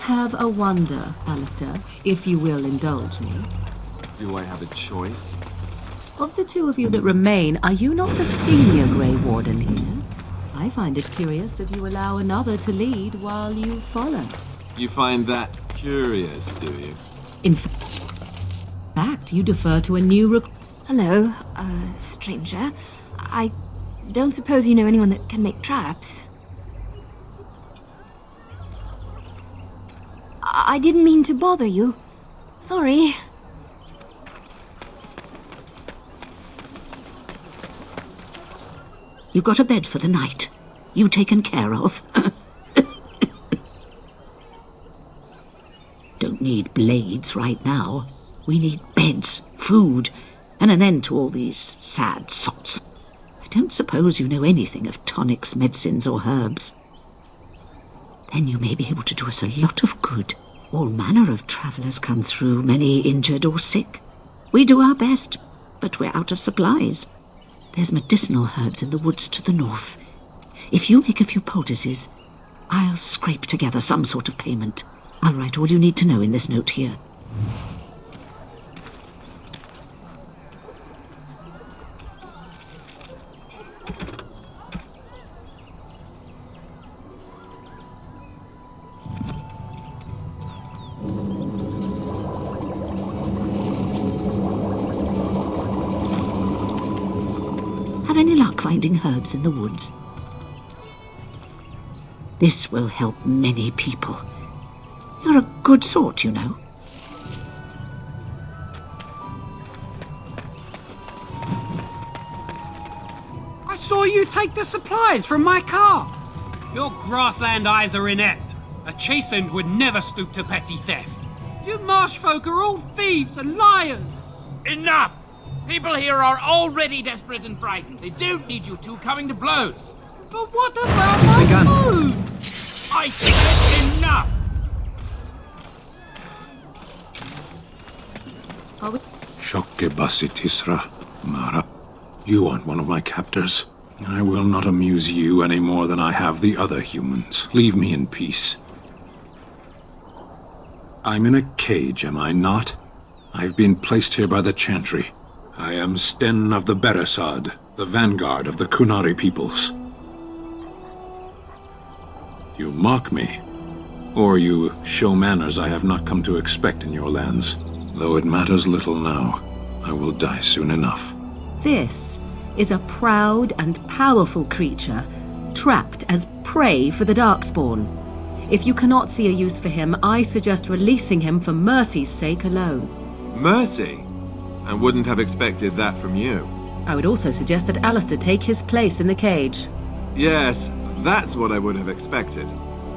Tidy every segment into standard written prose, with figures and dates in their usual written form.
have a wonder, Alistair, if you will indulge me. Do I have a choice? Of the two of you that remain, are you not the senior Grey Warden here? I find it curious that you allow another to lead while you follow. You find that curious, do you? In fact, you defer to a new Hello, stranger. I don't suppose you know anyone that can make traps? I didn't mean to bother you. Sorry. You got a bed for the night? You taken care of? Don't need blades right now. We need beds, food, and an end to all these sad sots. I don't suppose you know anything of tonics, medicines, or herbs. Then you may be able to do us a lot of good. All manner of travellers come through, many injured or sick. We do our best, but we're out of supplies. There's medicinal herbs in the woods to the north. If you make a few poultices, I'll scrape together some sort of payment. I'll write all you need to know in this note here. Have any luck finding herbs in the woods? This will help many people. You're a good sort, you know. I saw you take the supplies from my car. Your grassland eyes are inept. A chastened would never stoop to petty theft. You marsh folk are all thieves and liars. Enough! People here are already desperate and frightened. They don't need you two coming to blows. But what about my food? I said enough! Shokke Basitisra, Mara. You aren't one of my captors. I will not amuse you any more than I have the other humans. Leave me in peace. I'm in a cage, am I not? I've been placed here by the Chantry. I am Sten of the Beresad, the vanguard of the Kunari peoples. You mock me, or you show manners I have not come to expect in your lands. Though it matters little now, I will die soon enough. This is a proud and powerful creature, trapped as prey for the Darkspawn. If you cannot see a use for him, I suggest releasing him for mercy's sake alone. Mercy? I wouldn't have expected that from you. I would also suggest that Alistair take his place in the cage. Yes, that's what I would have expected.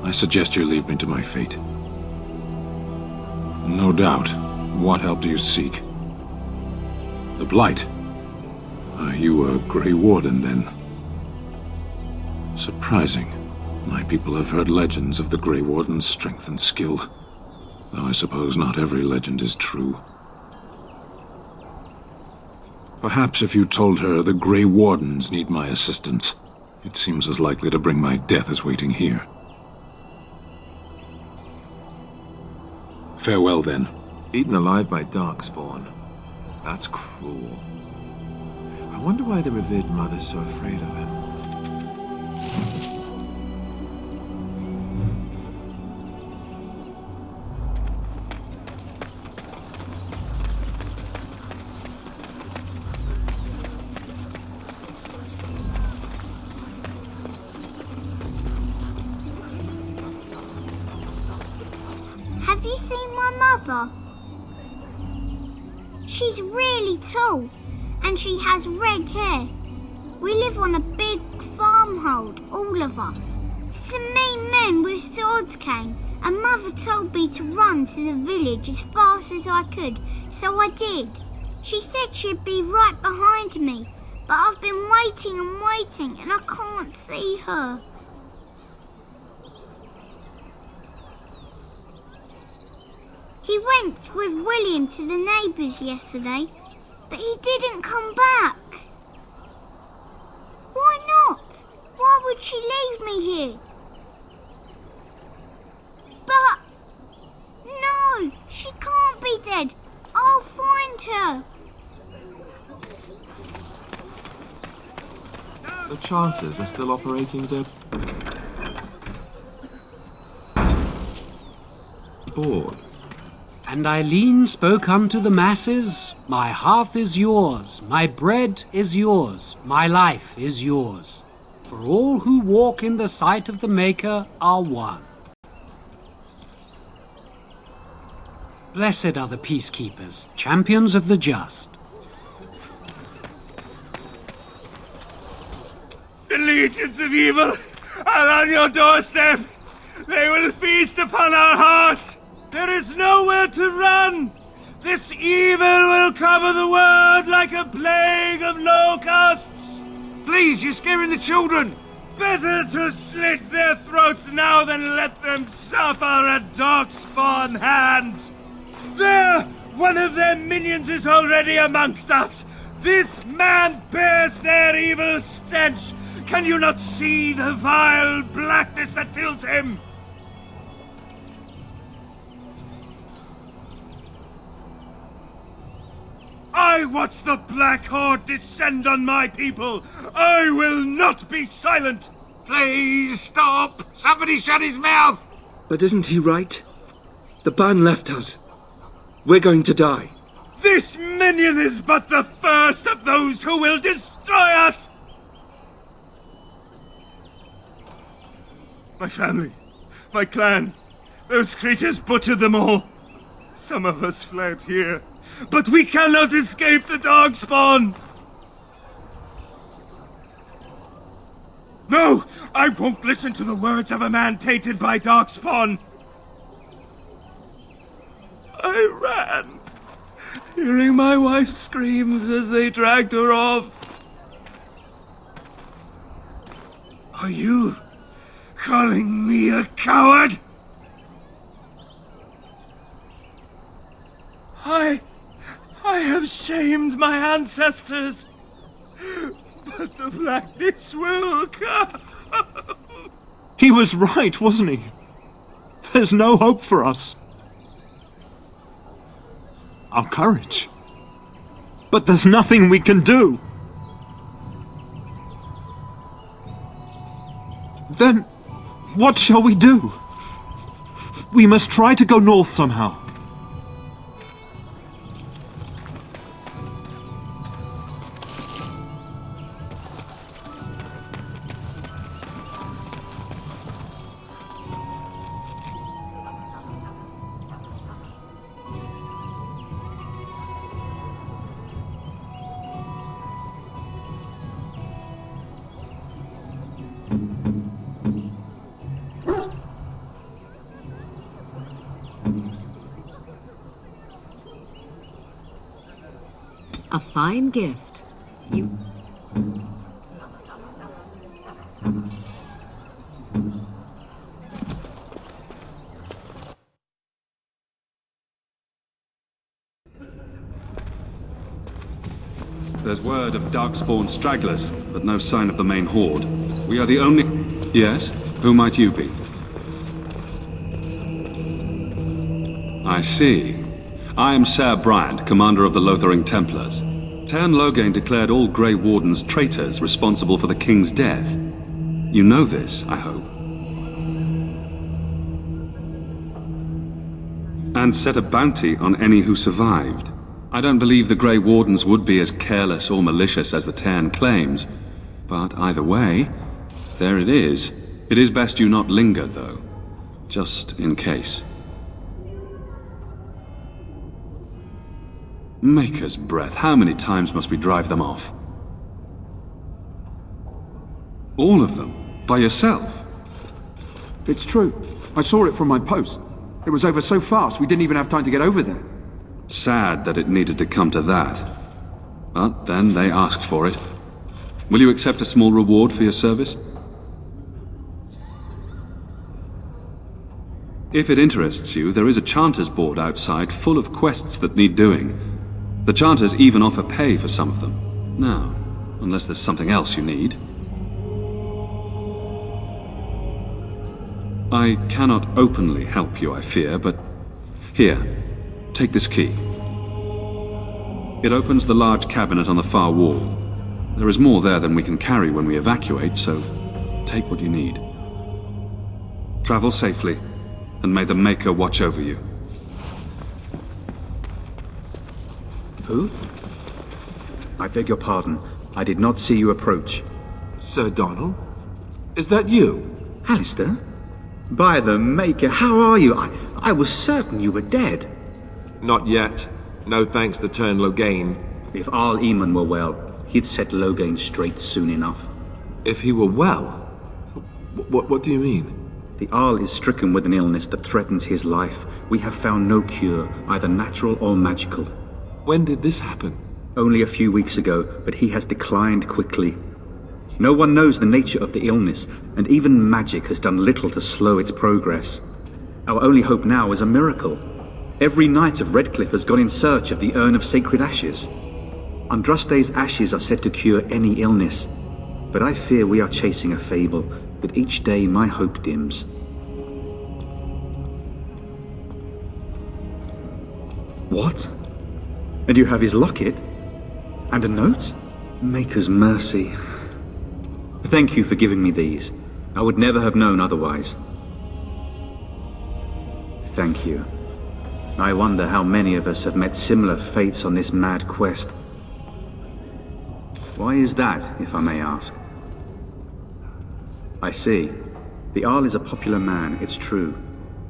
I suggest you leave me to my fate. No doubt. What help do you seek? The Blight? Are you a Grey Warden, then? Surprising. My people have heard legends of the Grey Warden's strength and skill. Though I suppose not every legend is true. Perhaps if you told her the Grey Wardens need my assistance, it seems as likely to bring my death as waiting here. Farewell, then. Eaten alive by Darkspawn. That's cruel. I wonder why the revered mother's so afraid of him. Have you seen my mother? She's really tall, and she has red hair. We live on a big farmhold, all of us. Some mean men with swords came, and Mother told me to run to the village as fast as I could, so I did. She said she'd be right behind me, but I've been waiting and waiting, and I can't see her. He went with William to the neighbours yesterday, but he didn't come back. Why not? Why would she leave me here? But too. The chanters are still operating their board. And Eileen spoke unto the masses, My hearth is yours, my bread is yours, my life is yours. For all who walk in the sight of the Maker are one. Blessed are the peacekeepers, champions of the just. The legions of evil are on your doorstep. They will feast upon our hearts. There is nowhere to run. This evil will cover the world like a plague of locusts. Please, you're scaring the children. Better to slit their throats now than let them suffer at Darkspawn hands. There! One of their minions is already amongst us. This man bears their evil stench. Can you not see the vile blackness that fills him? I watch the Black Horde descend on my people. I will not be silent. Please stop! Somebody shut his mouth! But isn't he right? The ban left us. We're going to die. This minion is but the first of those who will destroy us! My family, my clan, those creatures butchered them all. Some of us fled here, but we cannot escape the Darkspawn! No! I won't listen to the words of a man tainted by Darkspawn! I ran, hearing my wife's screams as they dragged her off. Are you calling me a coward? I have shamed my ancestors, but the blackness will come. He was right, wasn't he? There's no hope for us. Our courage. But there's nothing we can do. Then, what shall we do? We must try to go north somehow. A fine gift. You... There's word of Darkspawn stragglers, but no sign of the main horde. We are the only... Yes? Who might you be? I see. I am Ser Bryant, commander of the Lothering Templars. Tern Loghain declared all Grey Wardens traitors responsible for the king's death. You know this, I hope. And set a bounty on any who survived. I don't believe the Grey Wardens would be as careless or malicious as the Tern claims. But either way, there it is. It is best you not linger, though. Just in case. Maker's breath, how many times must we drive them off? All of them? By yourself? It's true. I saw it from my post. It was over so fast we didn't even have time to get over there. Sad that it needed to come to that. But then they asked for it. Will you accept a small reward for your service? If it interests you, there is a Chanters board outside full of quests that need doing. The Chanters even offer pay for some of them. Now, unless there's something else you need. I cannot openly help you, I fear, but... Here, take this key. It opens the large cabinet on the far wall. There is more there than we can carry when we evacuate, so take what you need. Travel safely, and may the Maker watch over you. Who? I beg your pardon. I did not see you approach. Sir Donald? Is that you? Alistair? By the Maker, how are you? I was certain you were dead. Not yet. No thanks to Turn Logain. If Arl Eamon were well, he'd set Logain straight soon enough. If he were well? What do you mean? The Arl is stricken with an illness that threatens his life. We have found no cure, either natural or magical. When did this happen? Only a few weeks ago, but he has declined quickly. No one knows the nature of the illness, and even magic has done little to slow its progress. Our only hope now is a miracle. Every knight of Redcliffe has gone in search of the Urn of Sacred Ashes. Andraste's ashes are said to cure any illness, but I fear we are chasing a fable. With each day, my hope dims. What? And you have his locket? And a note? Maker's mercy. Thank you for giving me these. I would never have known otherwise. Thank you. I wonder how many of us have met similar fates on this mad quest. Why is that, if I may ask? I see. The Arl is a popular man, it's true.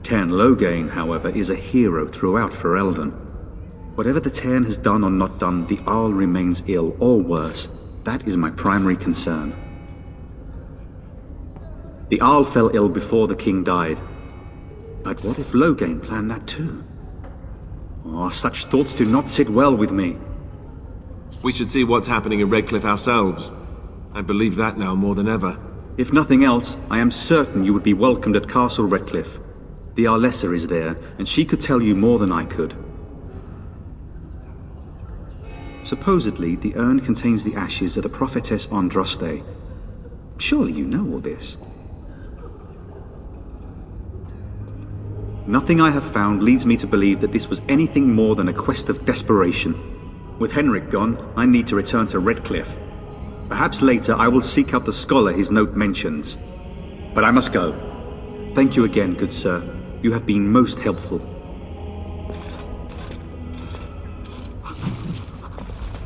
Tern Logain, however, is a hero throughout Ferelden. Whatever the Tern has done or not done, the Arl remains ill, or worse. That is my primary concern. The Arl fell ill before the king died. But what if Logain planned that too? Oh, such thoughts do not sit well with me. We should see what's happening in Redcliffe ourselves. I believe that now more than ever. If nothing else, I am certain you would be welcomed at Castle Redcliffe. The Arlessa is there, and she could tell you more than I could. Supposedly, the urn contains the ashes of the prophetess Andraste. Surely you know all this. Nothing I have found leads me to believe that this was anything more than a quest of desperation. With Henrik gone, I need to return to Redcliffe. Perhaps later I will seek out the scholar his note mentions. But I must go. Thank you again, good sir. You have been most helpful.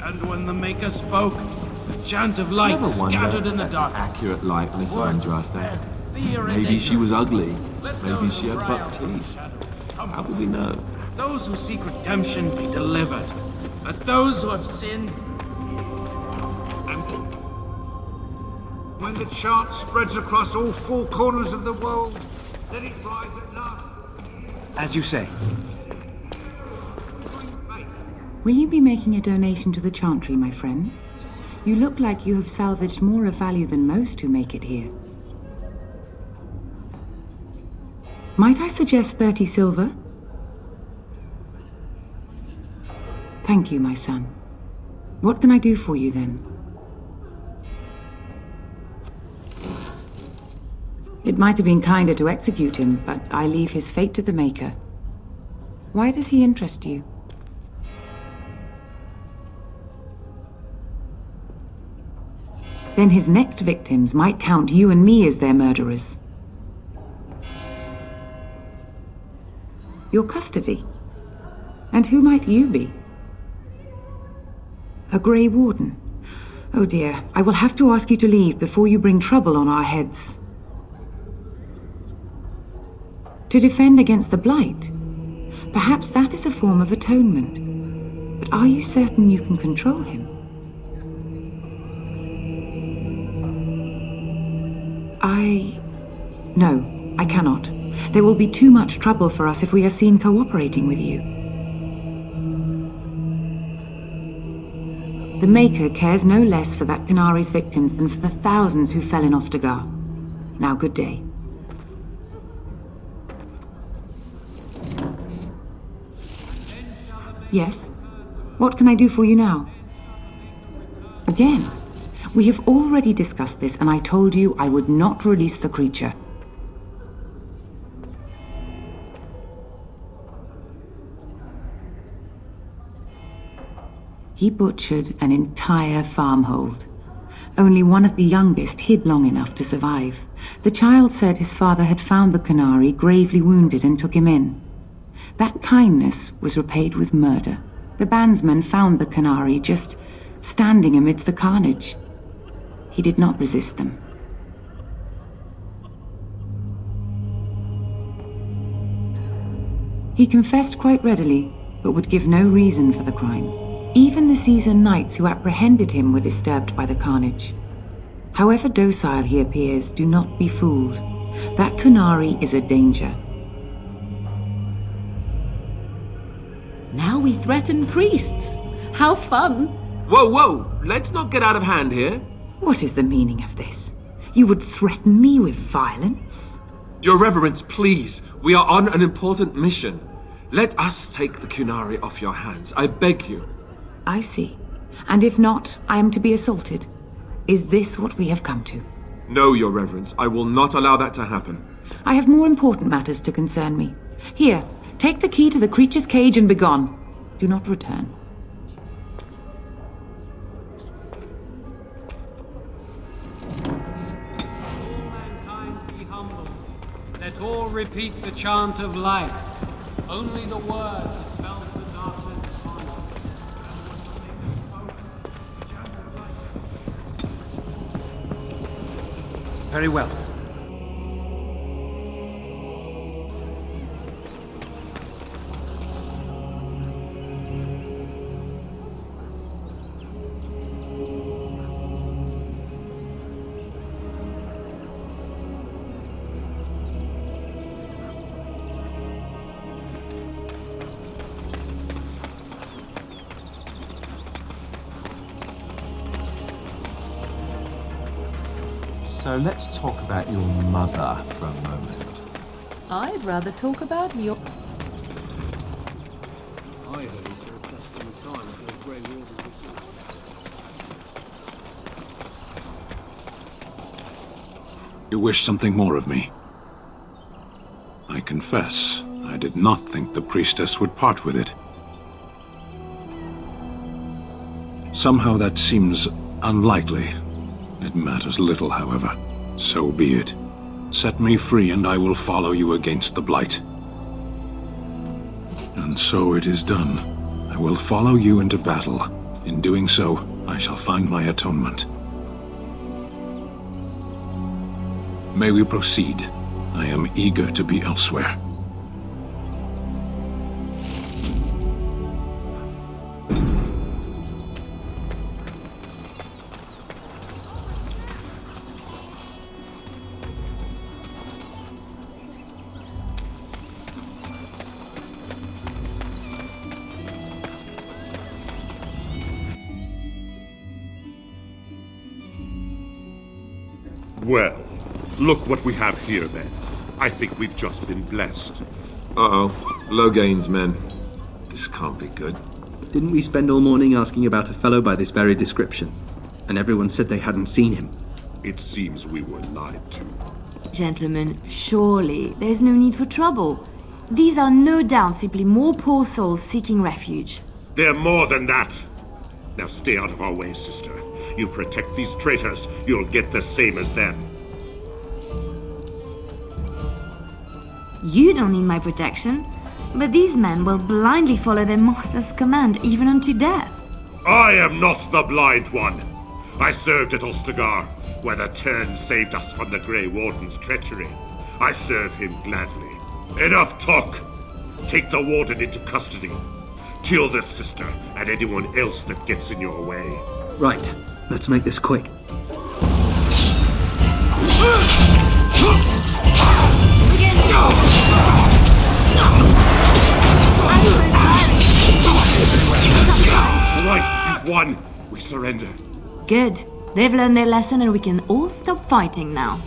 And when the Maker spoke, the chant of light scattered in the dark. Accurate likeness of Andraste. Maybe she was ugly. Maybe she had buck teeth. How will we know? Those who seek redemption be delivered. But those who have sinned... When the chant spreads across all four corners of the world, let it rise at last. As you say. Will you be making a donation to the Chantry, my friend? You look like you have salvaged more of value than most who make it here. Might I suggest 30 silver? Thank you, my son. What can I do for you then? It might have been kinder to execute him, but I leave his fate to the Maker. Why does he interest you? Then his next victims might count you and me as their murderers. Your custody? And who might you be? A Grey Warden? Oh dear, I will have to ask you to leave before you bring trouble on our heads. To defend against the Blight? Perhaps that is a form of atonement. But are you certain you can control him? No, I cannot. There will be too much trouble for us if we are seen cooperating with you. The Maker cares no less for that Canari's victims than for the thousands who fell in Ostagar. Now, good day. Yes? What can I do for you now? Again? We have already discussed this, and I told you I would not release the creature. He butchered an entire farmhold. Only one of the youngest hid long enough to survive. The child said his father had found the Canary gravely wounded and took him in. That kindness was repaid with murder. The bandsman found the Canary just standing amidst the carnage. He did not resist them. He confessed quite readily, but would give no reason for the crime. Even the seasoned knights who apprehended him were disturbed by the carnage. However docile he appears, do not be fooled. That Canary is a danger. Now we threaten priests. How fun! Whoa, whoa! Let's not get out of hand here. What is the meaning of this? You would threaten me with violence? Your Reverence, please. We are on an important mission. Let us take the Kunari off your hands. I beg you. I see. And if not, I am to be assaulted. Is this what we have come to? No, Your Reverence. I will not allow that to happen. I have more important matters to concern me. Here, take the key to the creature's cage and begone. Do not return. Let all repeat the chant of light. Only the word dispels the darkness upon us. Very well. So let's talk about your mother for a moment. I'd rather talk about your... I heard he served less than time as those Grey Wardens before. You wish something more of me? I confess, I did not think the priestess would part with it. Somehow that seems unlikely. It matters little, however. So be it. Set me free and I will follow you against the Blight. And so it is done. I will follow you into battle. In doing so, I shall find my atonement. May we proceed? I am eager to be elsewhere. Well, look what we have here, then. I think we've just been blessed. Uh-oh. Loghain's men. This can't be good. Didn't we spend all morning asking about a fellow by this very description? And everyone said they hadn't seen him. It seems we were lied to. Gentlemen, surely there's no need for trouble. These are no doubt simply more poor souls seeking refuge. They're more than that. Now stay out of our way, sister. You protect these traitors, you'll get the same as them. You don't need my protection, but these men will blindly follow their master's command even unto death. I am not the blind one. I served at Ostagar, where the Tern saved us from the Grey Warden's treachery. I serve him gladly. Enough talk! Take the Warden into custody. Kill this sister and anyone else that gets in your way. Right, let's make this quick. Right, you've won. We surrender. Good. They've learned their lesson and we can all stop fighting now.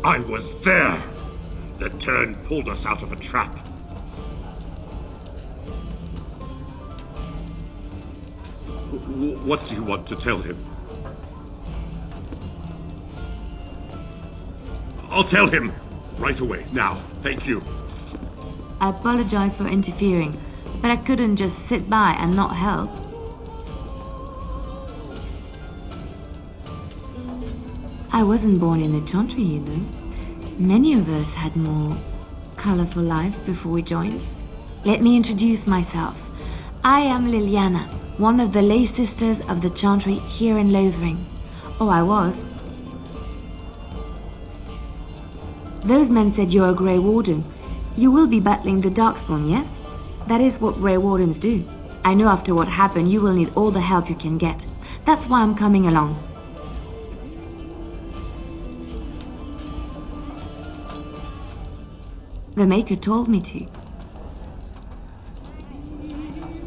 I was there. The Tern pulled us out of a trap. What do you want to tell him? I'll tell him! Right away, now. Thank you. I apologize for interfering, but I couldn't just sit by and not help. I wasn't born in the Chantry, you know. Many of us had more colorful lives before we joined. Let me introduce myself. I am Liliana, one of the lay sisters of the Chantry here in Lothering. Oh, I was. Those men said you're a Grey Warden. You will be battling the Darkspawn, yes? That is what Grey Wardens do. I know after what happened you will need all the help you can get. That's why I'm coming along. The Maker told me to.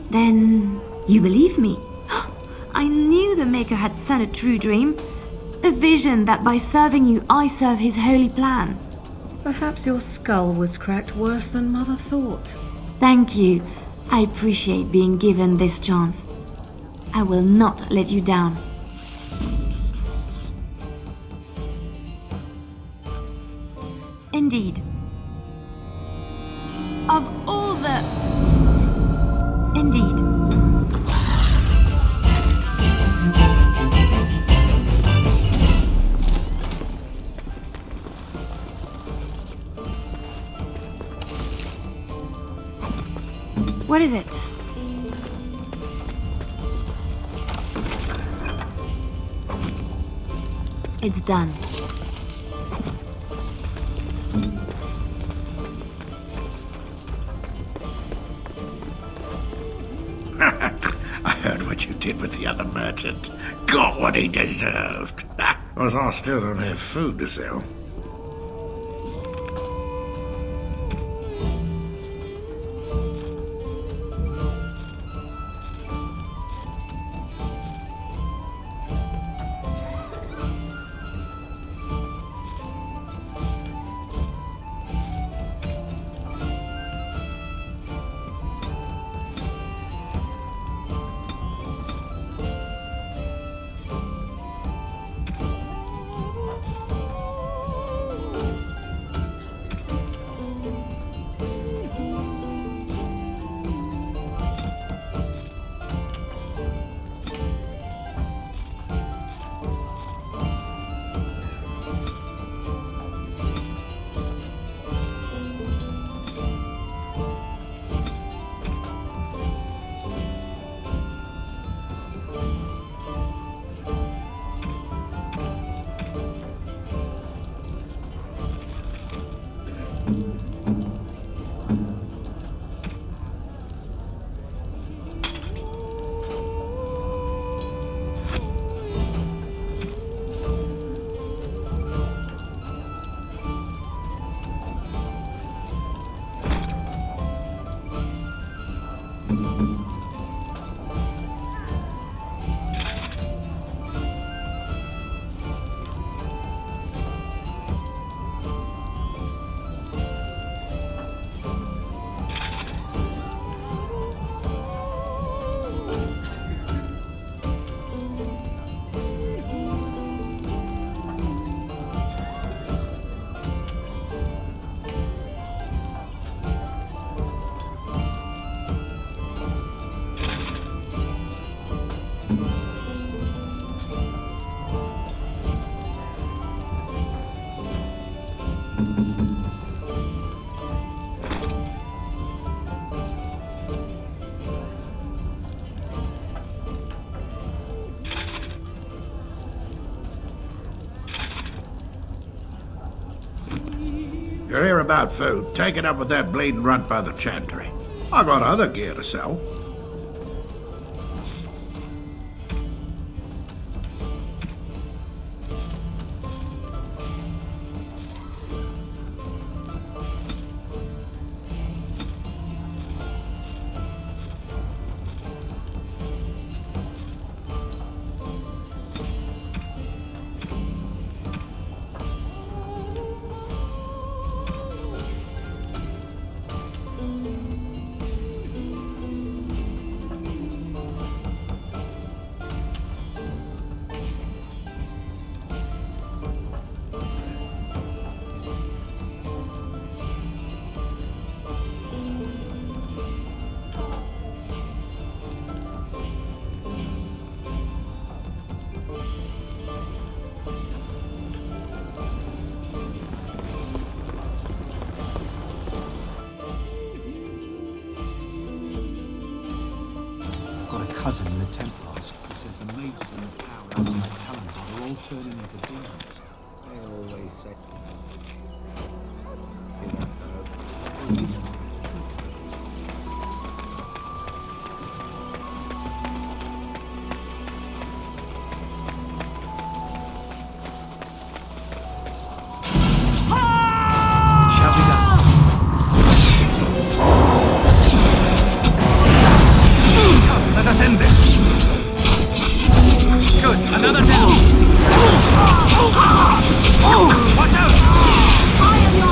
Then you believe me? I knew the Maker had sent a true dream. A vision that by serving you, I serve his holy plan. Perhaps your skull was cracked worse than Mother thought. Thank you. I appreciate being given this chance. I will not let you down. Indeed. Of all the... Indeed. What is it? It's done. I heard what you did with the other merchant. Got what he deserved. Because I still don't have food to sell. You're here about food. Take it up with that bleeding runt by the chantry. I got other gear to sell. Templars, who says the mages and the power of the calendar are all turning into demons. They always say... Let us end this! Good, another down! Watch out! I am your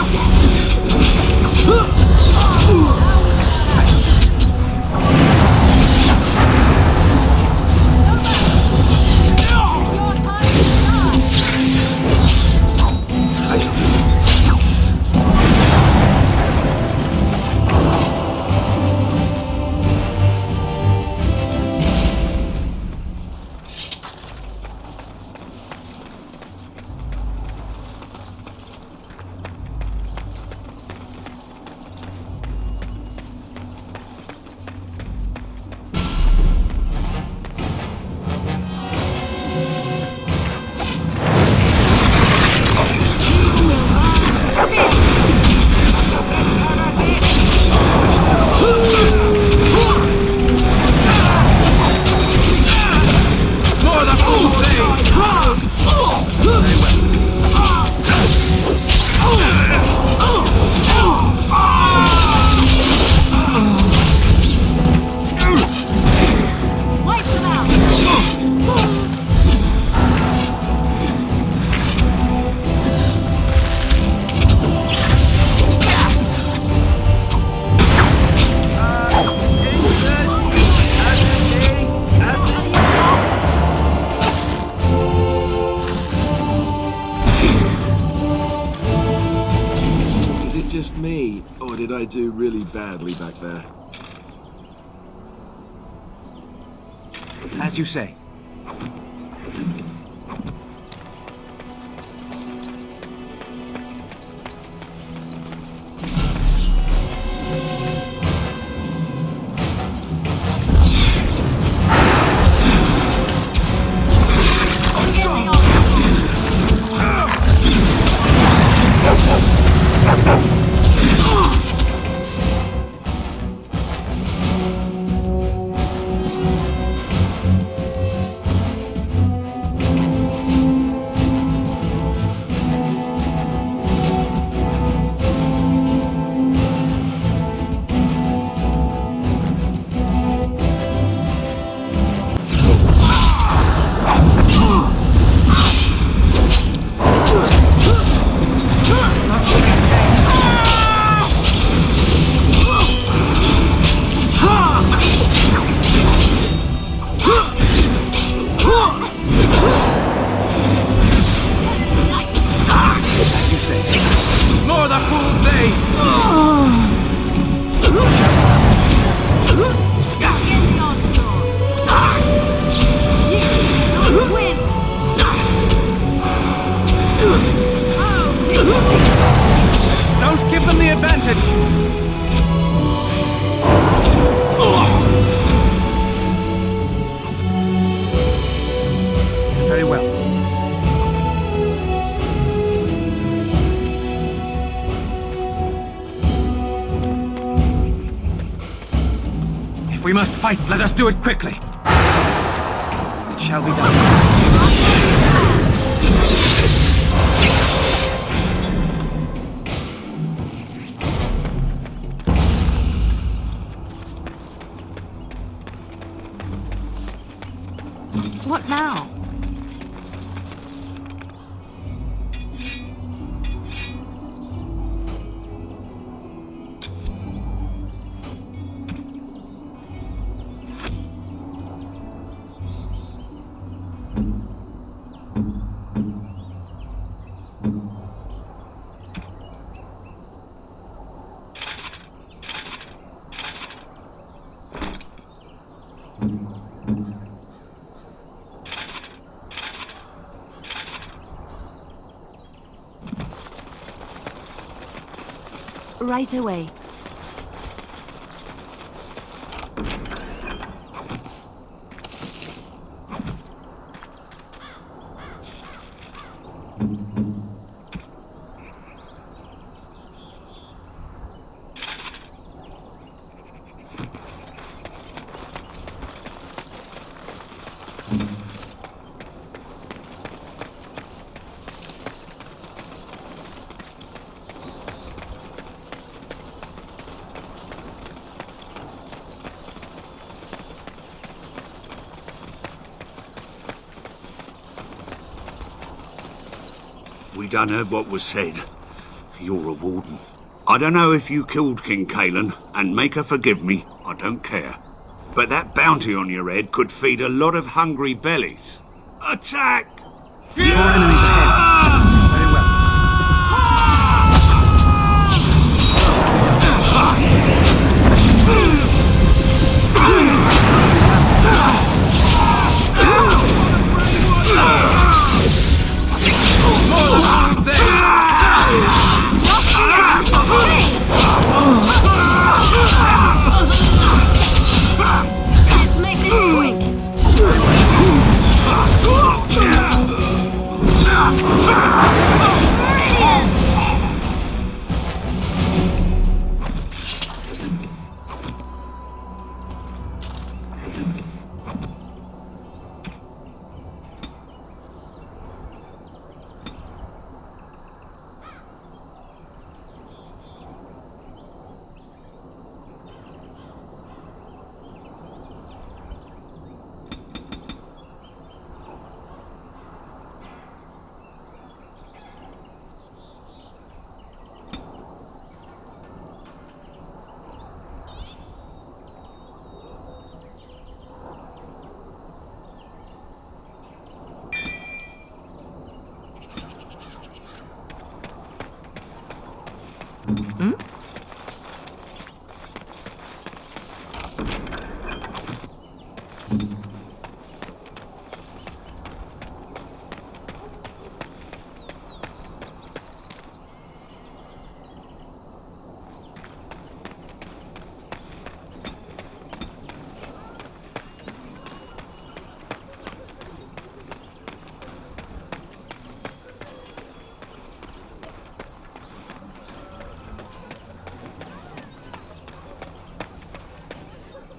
Just me, or did I do really badly back there? As you say. Don't give them the advantage! Very well. If we must fight, let us do it quickly. It shall be done. What now? Right away. done heard what was said. You're a warden. I don't know if you killed King Kalen, and make her forgive me, I don't care. But that bounty on your head could feed a lot of hungry bellies. Attack! Your enemy's head. Very well. Let's make this quick.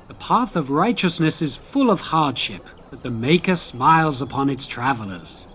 The path of righteousness is full of hardship, but the Maker smiles upon its travelers.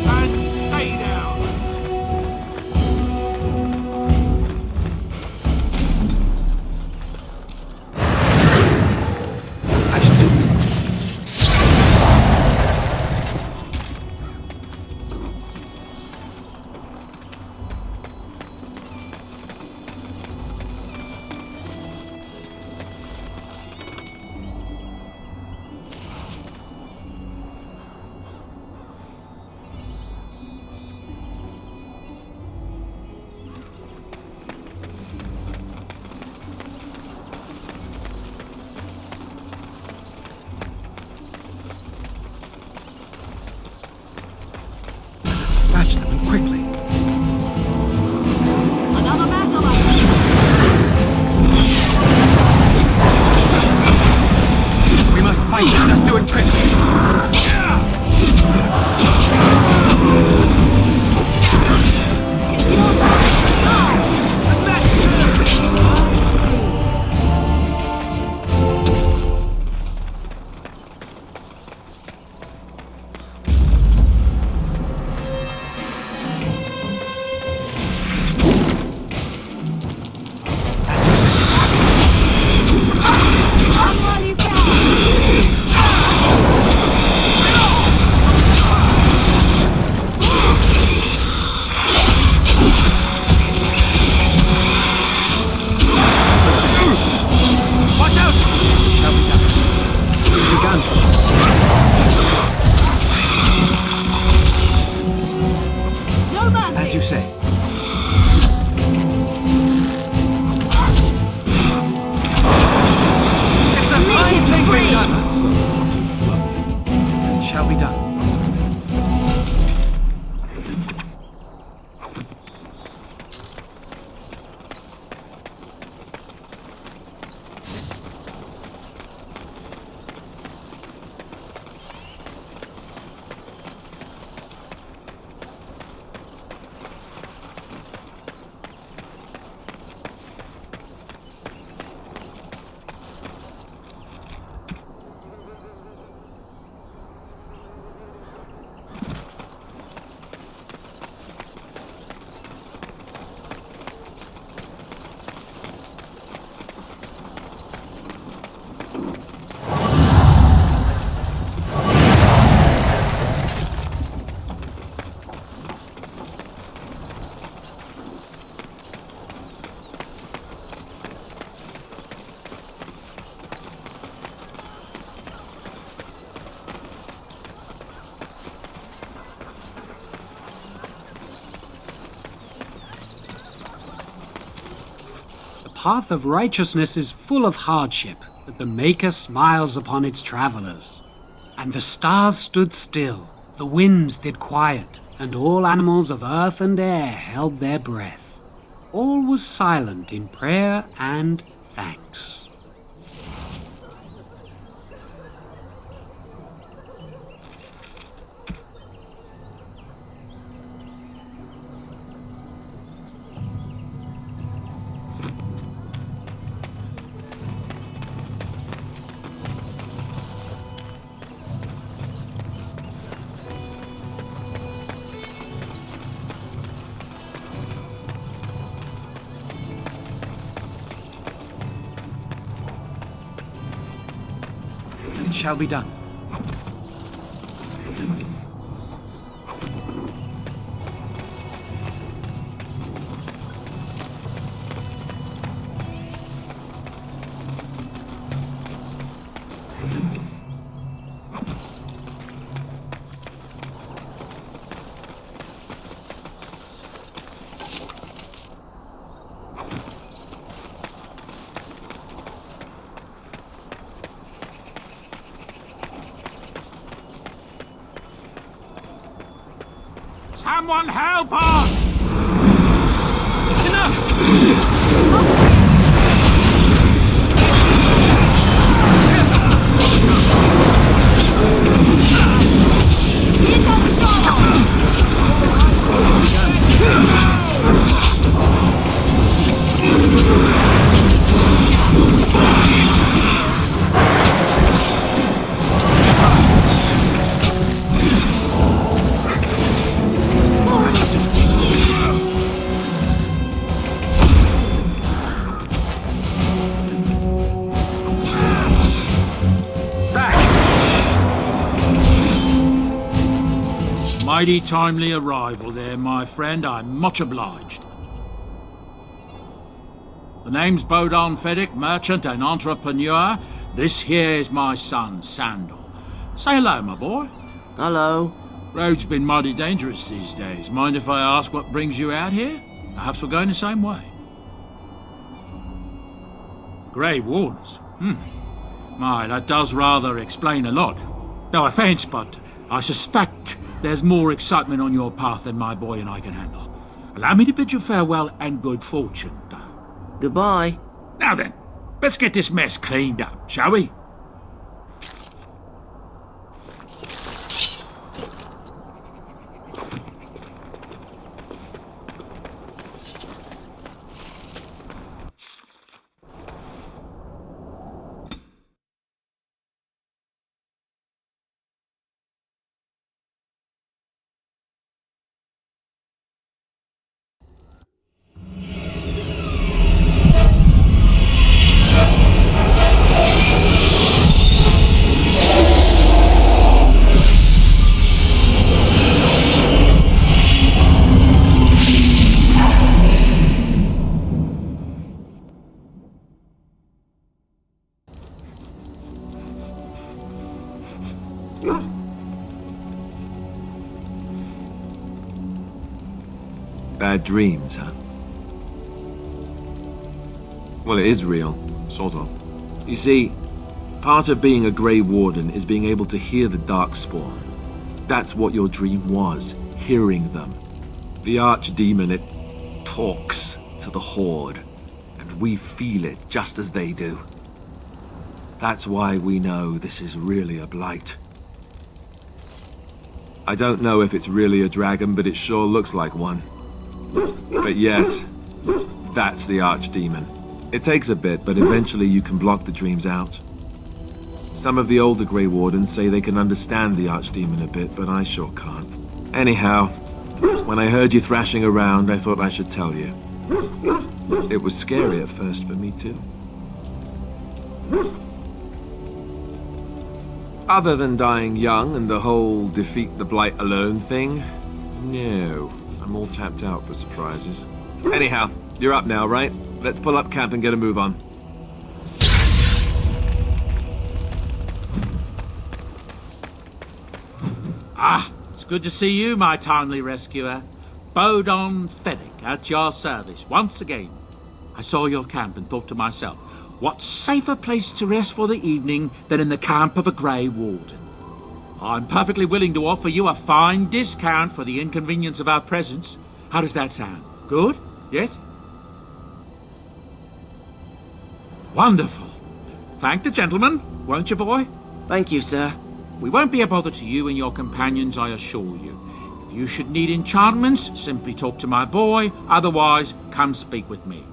And stay down. As you say. It's a fine thing we've done. It shall be done. The path of righteousness is full of hardship, but the Maker smiles upon its travelers. And the stars stood still, the winds did quiet, and all animals of earth and air held their breath. All was silent in prayer and thanks. It shall be done. Someone help us! Mighty timely arrival there, my friend. I'm much obliged. The name's Bodon Feddick, merchant and entrepreneur. This here is my son, Sandal. Say hello, my boy. Hello. Road's been mighty dangerous these days. Mind if I ask what brings you out here? Perhaps we're going the same way. Grey Wardens? My, that does rather explain a lot. No offence, but I suspect there's more excitement on your path than my boy and I can handle. Allow me to bid you farewell and good fortune, though. Goodbye. Now then, let's get this mess cleaned up, shall we? Bad dreams, huh? Well, it is real, sort of. You see, part of being a Grey Warden is being able to hear the Darkspawn. That's what your dream was, hearing them. The Archdemon, it talks to the Horde, and we feel it just as they do. That's why we know this is really a blight. I don't know if it's really a dragon, but it sure looks like one. But yes, that's the Archdemon. It takes a bit, but eventually you can block the dreams out. Some of the older Grey Wardens say they can understand the Archdemon a bit, but I sure can't. Anyhow, when I heard you thrashing around, I thought I should tell you. It was scary at first for me too. Other than dying young and the whole defeat the blight alone thing, no, I'm all tapped out for surprises. Anyhow, you're up now, right? Let's pull up camp and get a move on. Ah, it's good to see you, my timely rescuer. Bodon Fennec, at your service, once again. I saw your camp and thought to myself, what safer place to rest for the evening than in the camp of a Grey Warden? I'm perfectly willing to offer you a fine discount for the inconvenience of our presence. How does that sound? Good? Yes? Wonderful. Thank the gentleman, won't you, boy? Thank you, sir. We won't be a bother to you and your companions, I assure you. If you should need enchantments, simply talk to my boy. Otherwise, come speak with me.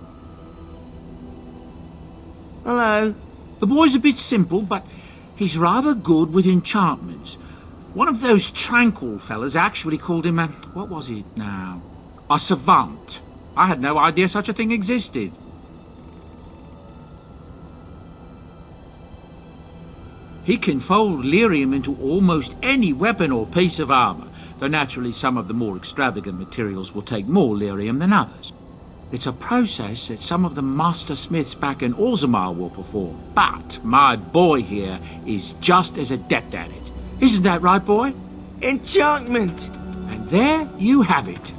Hello. The boy's a bit simple, but he's rather good with enchantments. One of those tranquil fellas actually called him a... what was it now? A savant. I had no idea such a thing existed. He can fold lyrium into almost any weapon or piece of armor, though naturally some of the more extravagant materials will take more lyrium than others. It's a process that some of the master smiths back in Orzammar will perform, but my boy here is just as adept at it. Isn't that right, boy? Enchantment! And there you have it.